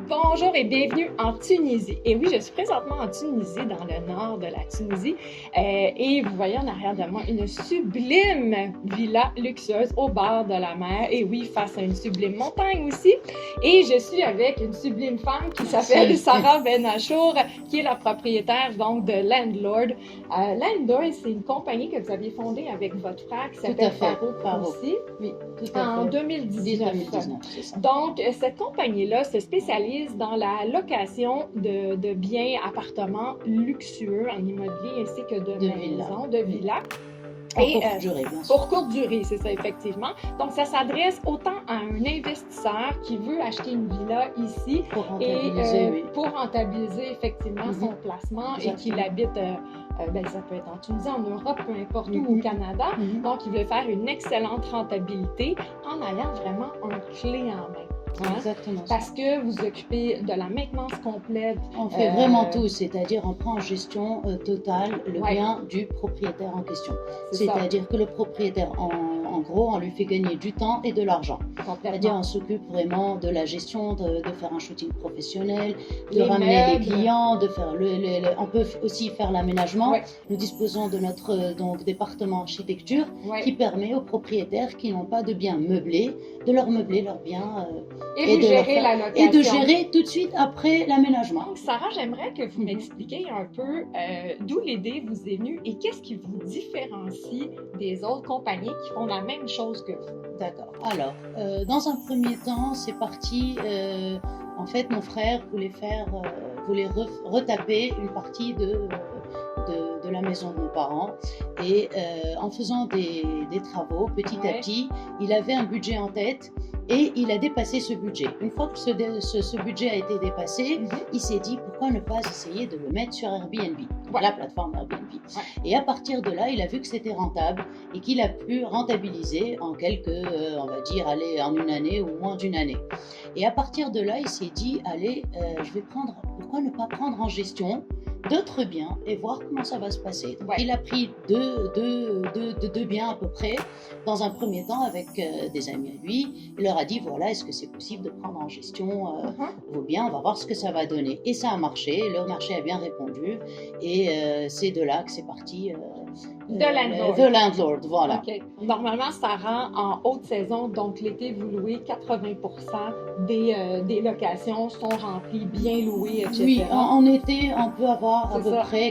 Bonjour et bienvenue en Tunisie. Et oui, je suis présentement en Tunisie, dans le nord de la Tunisie. Et vous voyez en arrière de moi une sublime villa luxueuse au bord de la mer. Et oui, face à une sublime montagne aussi. Et je suis avec une sublime femme qui s'appelle Sarah Benachour, qui est la propriétaire donc de Landlord. Landlord, c'est une compagnie que vous aviez fondée avec votre frère qui s'appelle Farouk aussi. Oui, tout à fait. En 2019. C'est ça. Donc, cette compagnie-là se spécialise dans la location de biens, appartements luxueux en immobilier ainsi que de maisons, de villas. Pour courte durée, bien sûr. Pour courte durée, c'est ça, effectivement. Donc, ça s'adresse autant à un investisseur qui veut acheter une villa ici pour rentabiliser effectivement son placement. Exactement. Et qu'il habite, ça peut être en Tunisie, en Europe, peu importe où, au Canada. Donc, il veut faire une excellente rentabilité en ayant vraiment un clé en main. Hein? Exactement. Parce que vous occupez de la maintenance complète. On fait vraiment tout, c'est-à-dire on prend en gestion totale le bien du propriétaire en question. C'est-à-dire que le propriétaire, en gros, on lui fait gagner du temps et de l'argent. C'est-à-dire on s'occupe vraiment de la gestion, de faire un shooting professionnel, de ramener les clients, de faire on peut aussi faire l'aménagement. Nous disposons de notre département architecture qui permet aux propriétaires qui n'ont pas de biens meublés de leur meubler leurs biens. Et de gérer la location. Et de gérer tout de suite après l'aménagement. Donc, Sarah, j'aimerais que vous m'expliquiez un peu d'où l'idée vous est venue et qu'est-ce qui vous différencie des autres compagnies qui font la même chose que vous. D'accord. Alors, dans un premier temps, c'est parti. En fait, mon frère voulait retaper une partie de la maison de nos parents et en faisant des travaux petit à petit, il avait un budget en tête et il a dépassé ce budget. Une fois que ce budget a été dépassé, il s'est dit pourquoi ne pas essayer de le mettre sur Airbnb, la plateforme Airbnb. Et à partir de là, il a vu que c'était rentable et qu'il a pu rentabiliser en on va dire, en une année ou moins d'une année. Et à partir de là, il s'est dit, allez, pourquoi ne pas prendre en gestion d'autres biens et voir comment ça va se passer. Donc, il a pris deux biens à peu près, dans un premier temps avec des amis à lui. Il leur a dit, voilà, est-ce que c'est possible de prendre en gestion vos biens, on va voir ce que ça va donner. Et ça a marché, le marché a bien répondu et c'est de là que c'est parti. The Landlord, voilà. Okay. Normalement, ça rend en haute saison, donc l'été, vous louez 80% des locations sont remplies, bien louées, etc. Oui, en été, on peut avoir à peu près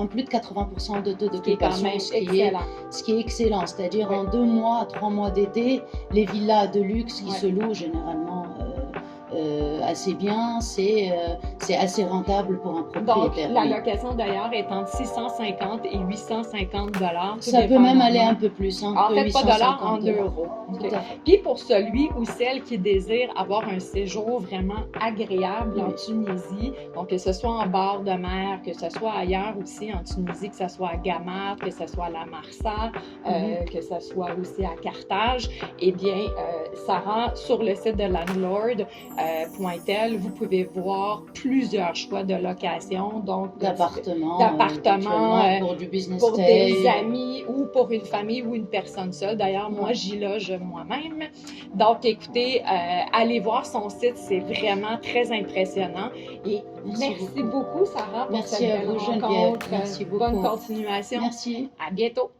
plus de 80% de taux d'occupation, ce qui est excellent. C'est-à-dire en 2 mois à 3 mois d'été, les villas de luxe qui se louent généralement assez bien, c'est assez rentable pour un propriétaire. Donc, la location d'ailleurs est entre 650 et 850 $. Ça peut même aller un peu plus. En fait, pas dollars, en euros. Okay. Puis pour celui ou celle qui désire avoir un séjour vraiment agréable en Tunisie, donc que ce soit en bord de mer, que ce soit ailleurs aussi en Tunisie, que ce soit à Gamar, que ce soit à La Marsa, que ce soit aussi à Carthage, eh bien, Sarah, sur le site de Landlord.tel, vous pouvez voir plusieurs choix de location, donc d'appartements pour du business pour des amis ou pour une famille ou une personne seule. D'ailleurs, moi, j'y loge moi-même. Donc, écoutez, allez voir son site, c'est vraiment très impressionnant. Et merci beaucoup, Sarah, pour cette belle rencontre. Merci beaucoup. Bonne continuation. Merci. À bientôt.